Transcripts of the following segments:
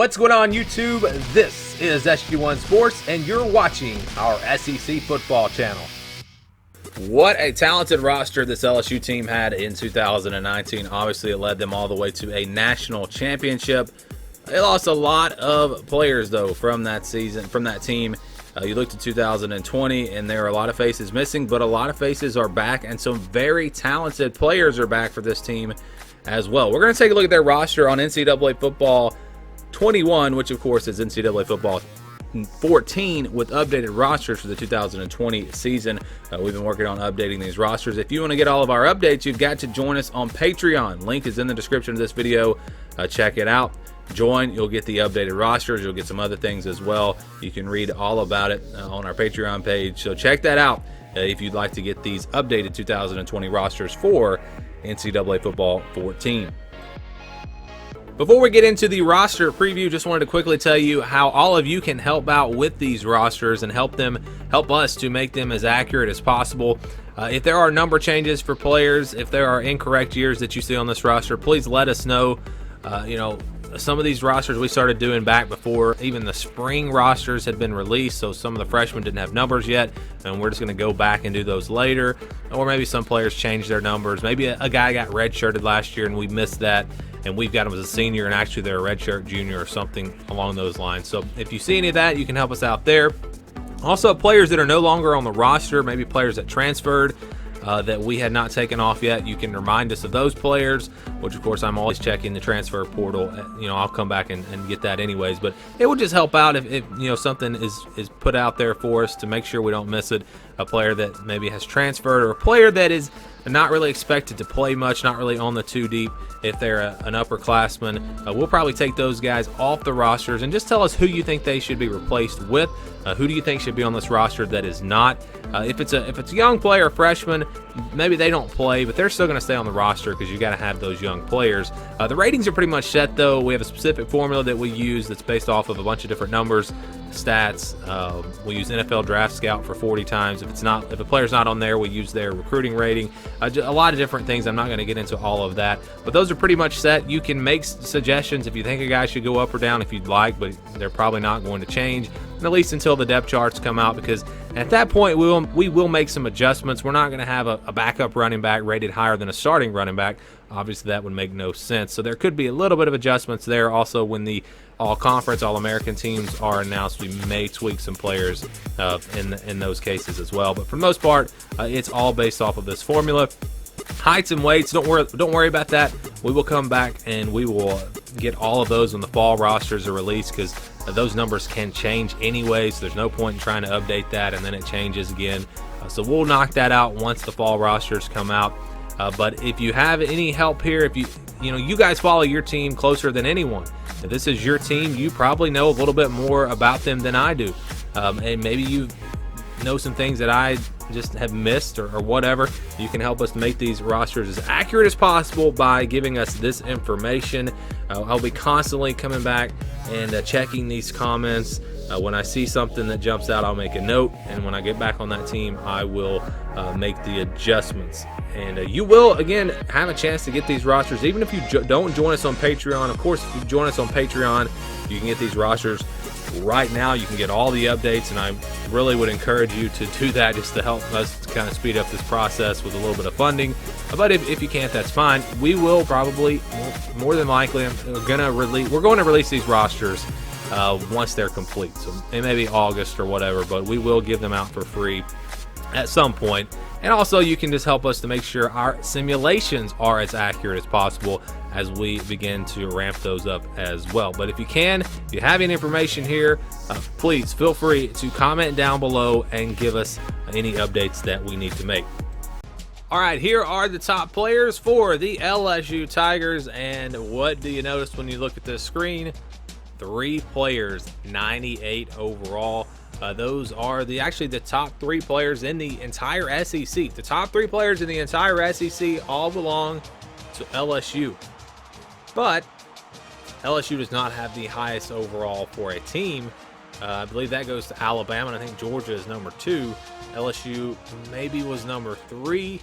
What's going on, YouTube? This is SG1 Sports, and you're watching our SEC football channel. What a talented roster this LSU team had in 2019. Obviously, it led them all the way to a national championship. They lost a lot of players, though, from that season, from that team. You looked at 2020, and there are a lot of faces missing, but a lot of faces are back, and some very talented players are back for this team as well. We're going to take a look at their roster on NCAA football 21, which of course is NCAA football 14 with updated rosters for the 2020 season. We've been working on updating these rosters. If you want to get all of our updates, you've got to join us on Patreon. Link is in the description of this video. Check it out. Join, you'll get the updated rosters. You'll get some other things as well. You can read all about it on our Patreon page. So check that out if you'd like to get these updated 2020 rosters for NCAA football 14. Before we get into the roster preview, just wanted to quickly tell you how all of you can help out with these rosters and help us to make them as accurate as possible. If there are number changes for players, if there are incorrect years that you see on this roster, please let us know. Some of these rosters we started doing back before even the spring rosters had been released, so some of the freshmen didn't have numbers yet, and we're just going to go back and do those later. Or maybe some players changed their numbers. Maybe a guy got redshirted last year and we missed that, and we've got him as a senior and actually they're a redshirt junior or something along those lines. So if you see any of that, you can help us out there. Also, players that are no longer on the roster, maybe players that transferred that we had not taken off yet, you can remind us of those players, which of course I'm always checking the transfer portal. I'll come back and get that anyways, but it would just help out if something is put out there for us to make sure we don't miss it. A player that maybe has transferred, or a player that is not really expected to play much, not really on the too deep. If they're an upperclassman, we'll probably take those guys off the rosters and just tell us who you think they should be replaced with. Who do you think should be on this roster that is not? If it's a young player, a freshman, maybe they don't play, but they're still going to stay on the roster because you got to have those young players. The ratings are pretty much set, though. We have a specific formula that we use that's based off of a bunch of different numbers, stats. We use NFL Draft Scout for 40 times. If a player's not on there, we use their recruiting rating. A lot of different things. I'm not going to get into all of that, but those are pretty much set. You can make suggestions if you think a guy should go up or down if you'd like, but they're probably not going to change, at least until the depth charts come out, because at that point we will make some adjustments. We're not going to have a backup running back rated higher than a starting running back. Obviously, that would make no sense. So there could be a little bit of adjustments there. Also, when the all-conference, all-American teams are announced, we may tweak some players in those cases as well. But for the most part, it's all based off of this formula. Heights and weights, don't worry about that. We will come back and we will get all of those when the fall rosters are released, because those numbers can change anyways. There's no point in trying to update that and then it changes again. So we'll knock that out once the fall rosters come out. But if you have any help here, if you guys follow your team closer than anyone. If this is your team, you probably know a little bit more about them than I do. And maybe you know some things that I just have missed or whatever. You can help us make these rosters as accurate as possible by giving us this information. I'll be constantly coming back and checking these comments. When I see something that jumps out, I'll make a note, and when I get back on that team, I will make the adjustments. And you will, again, have a chance to get these rosters, even if you don't join us on Patreon. Of course, if you join us on Patreon, you can get these rosters right now. You can get all the updates, and I really would encourage you to do that just to help us to kind of speed up this process with a little bit of funding. But if you can't, that's fine. We will probably, more than likely, we're going to release these rosters once they're complete. So it may be August or whatever, but we will give them out for free at some point. And also, you can just help us to make sure our simulations are as accurate as possible as we begin to ramp those up as well. But if you have any information here, please feel free to comment down below and give us any updates that we need to make. All right, here are the top players for the LSU Tigers, and what do you notice when you look at this screen? 3 players, 98 overall. Those are actually the top 3 players in the entire SEC. The top 3 players in the entire SEC all belong to LSU. But LSU does not have the highest overall for a team. I believe that goes to Alabama, and I think Georgia is number 2. LSU maybe was number 3.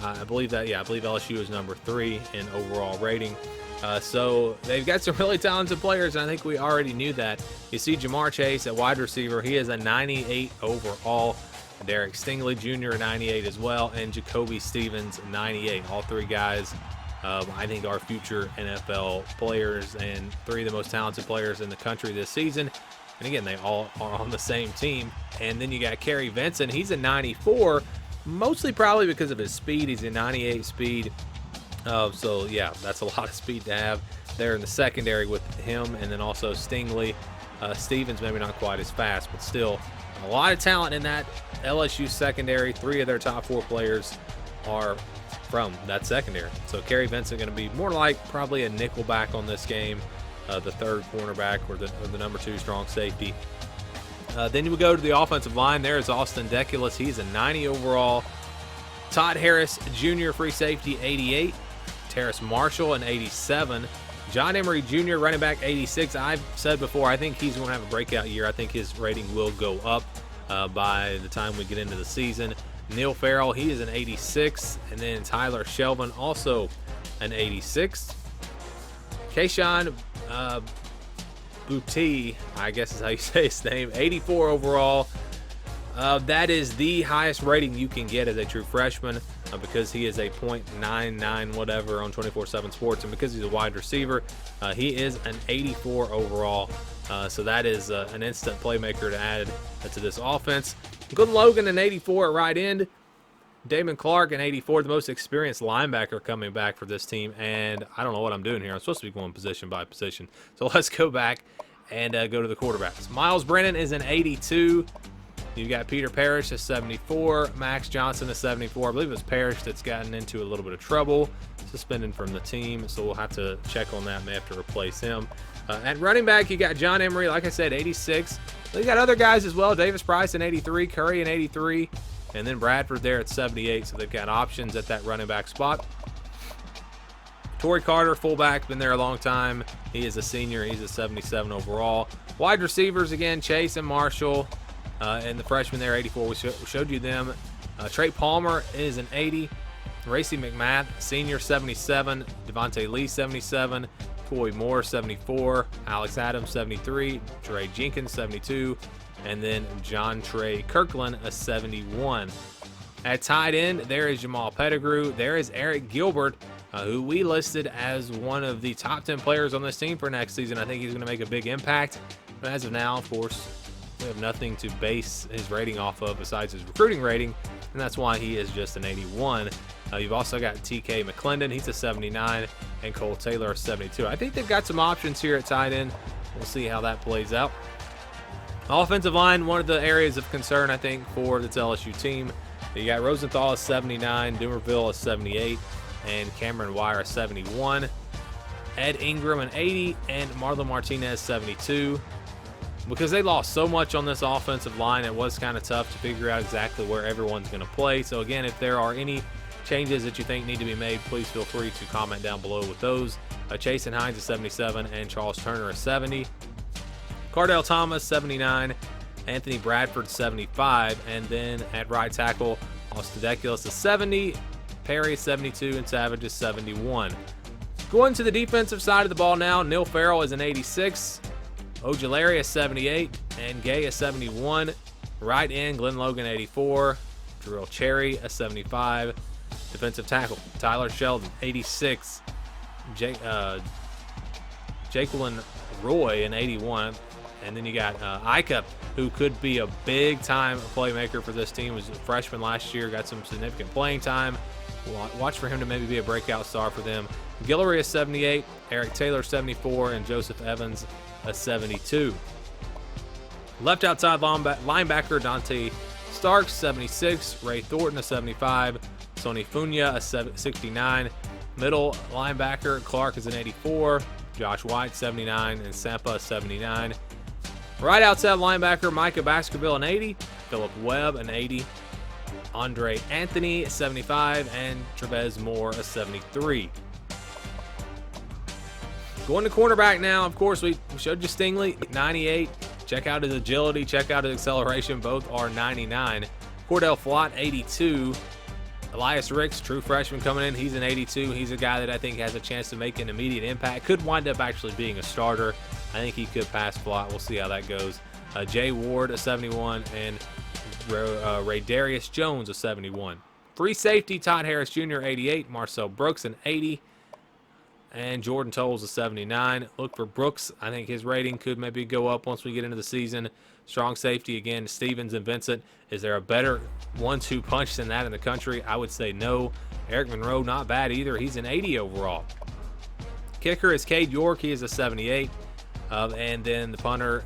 I believe LSU is number 3 in overall rating. So they've got some really talented players, and I think we already knew that. You see Jamar Chase at wide receiver. He is a 98 overall. Derek Stingley Jr. 98 as well, and Jacoby Stevens 98. All 3 guys I think are future NFL players and 3 of the most talented players in the country this season. And again, they all are on the same team. And then you got Kerry Vincent. He's a 94, mostly probably because of his speed. He's a 98 speed. So, yeah, that's a lot of speed to have there in the secondary with him. And then also Stingley. Stevens maybe not quite as fast, but still a lot of talent in that LSU secondary. 3 of their top 4 players are from that secondary. So Kerry Vincent going to be more like probably a nickel back on this game, the 3rd cornerback or the number 2 strong safety. Then you would go to the offensive line. There is Austin Deculus. He's a 90 overall. Todd Harris Jr. free safety 88. Terrace Marshall an 87. John Emery Jr. running back 86. I've said before, I think he's going to have a breakout year. I think his rating will go up by the time we get into the season. Neil Farrell, he is an 86. And then Tyler Shelvin, also an 86. Kayshawn Boutte, I guess is how you say his name, 84 overall. That is the highest rating you can get as a true freshman because he is a .99 whatever on 24/7 Sports, and because he's a wide receiver, he is an 84 overall. So that is an instant playmaker to add to this offense. Good Logan, an 84 at right end. Damon Clark, an 84, the most experienced linebacker coming back for this team. And I don't know what I'm doing here. I'm supposed to be going position by position. So let's go back and go to the quarterbacks. Miles Brennan is an 82. You've got Peter Parrish, a 74. Max Johnson, a 74. I believe it was Parrish that's gotten into a little bit of trouble, suspended from the team. So we'll have to check on that and they have to replace him. At running back, you got John Emery, like I said, 86. You got other guys as well. Davis Price, an 83. Curry, an 83. And then Bradford there at 78. So they've got options at that running back spot. Torrey Carter, fullback, been there a long time. He is a senior. He's a 77 overall. Wide receivers, again, Chase and Marshall. And the freshman there, 84. We showed you them. Trey Palmer is an 80. Racy McMath, senior, 77. Devontae Lee, 77. Coy Moore, 74. Alex Adams, 73. Trey Jenkins, 72. And then John Trey Kirkland, a 71. At tight end, there is Jamal Pettigrew. There is Eric Gilbert, who we listed as one of the top 10 players on this team for next season. I think he's going to make a big impact. But as of now, of course, we have nothing to base his rating off of besides his recruiting rating, and that's why he is just an 81. You've also got TK McClendon. He's a 79, and Cole Taylor, a 72. I think they've got some options here at tight end. We'll see how that plays out. Offensive line, one of the areas of concern, I think, for this LSU team. You got Rosenthal, a 79, Dumerville, a 78, and Cameron Wire, a 71. Ed Ingram, an 80, and Marlon Martinez, 72. Because they lost so much on this offensive line, it was kind of tough to figure out exactly where everyone's going to play. So again, if there are any changes that you think need to be made, please feel free to comment down below with those. Chasen Hines, a 77, and Charles Turner, a 70. Cardell Thomas, 79. Anthony Bradford, 75. And then at right tackle, Austin Deculus, a 70. Perry, 72. And Savage, is 71. Going to the defensive side of the ball now, Neil Farrell is an 86. Ojulari, a 78, and Gay, a 71. Right end, Glenn Logan, 84. Jarrell Cherry, a 75. Defensive tackle, Tyler Sheldon, 86. Jaqueline Roy, an 81. And then you got Ika, who could be a big-time playmaker for this team. Was a freshman last year, got some significant playing time. Watch for him to maybe be a breakout star for them. Guillory, a 78. Eric Taylor, 74. And Joseph Evans, a 72. Left outside linebacker Dante Starks, 76. Ray Thornton, a 75. Sonny Funya, a 69. Middle linebacker Clark is an 84. Josh White, 79. And Sampa, 79. Right outside linebacker Micah Baskerville, an 80. Philip Webb, an 80. Andre Anthony, 75. And Trevez Moore, a 73. Going to cornerback now, of course, we showed you Stingley, 98. Check out his agility, check out his acceleration. Both are 99. Cordell Flott, 82. Elias Ricks, true freshman coming in. He's an 82. He's a guy that I think has a chance to make an immediate impact. Could wind up actually being a starter. I think he could pass Flott. We'll see how that goes. Jay Ward, a 71, and Ray Darius Jones, a 71. Free safety, Todd Harris Jr., 88. Marcel Brooks, an 80. And Jordan Tolles, a 79. Look for Brooks. I think his rating could maybe go up once we get into the season. Strong safety, again, Stevens and Vincent. Is there a better 1-2 punch than that in the country? I would say no. Eric Monroe, not bad either. He's an 80 overall. Kicker is Cade York. He is a 78. And then the punter,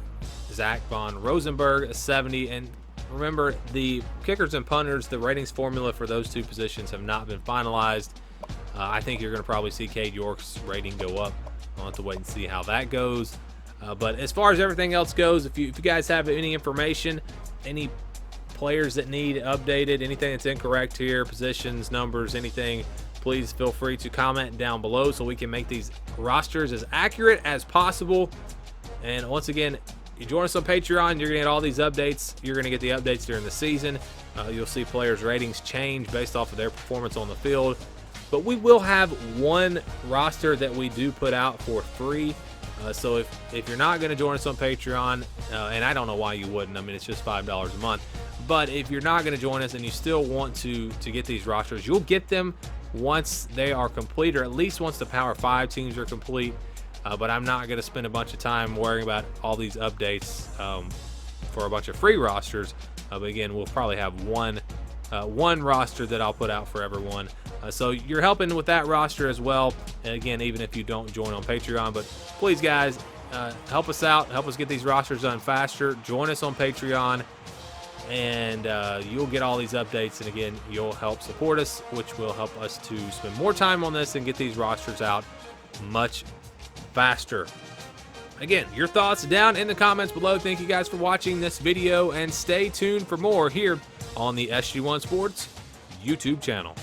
Zach Von Rosenberg, a 70. And remember, the kickers and punters, the ratings formula for those two positions have not been finalized. I think you're going to probably see Cade York's rating go up. I'll have to wait and see how that goes. But as far as everything else goes, if you guys have any information, any players that need updated, anything that's incorrect here, positions, numbers, anything, please feel free to comment down below so we can make these rosters as accurate as possible. And once again, you join us on Patreon, you're going to get all these updates. You're going to get the updates during the season. You'll see players' ratings change based off of their performance on the field. But we will have one roster that we do put out for free. So if you're not going to join us on Patreon, and I don't know why you wouldn't, I mean, it's just $5 a month. But if you're not going to join us and you still want to get these rosters, you'll get them once they are complete, or at least once the Power 5 teams are complete. But I'm not going to spend a bunch of time worrying about all these updates for a bunch of free rosters. But again, we'll probably have one roster that I'll put out for everyone. So you're helping with that roster as well. And again, even if you don't join on Patreon, but please, guys, help us out. Help us get these rosters done faster. Join us on Patreon, and you'll get all these updates. And again, you'll help support us, which will help us to spend more time on this and get these rosters out much faster. Again, your thoughts down in the comments below. Thank you guys for watching this video, and stay tuned for more here on the SG1 Sports YouTube channel.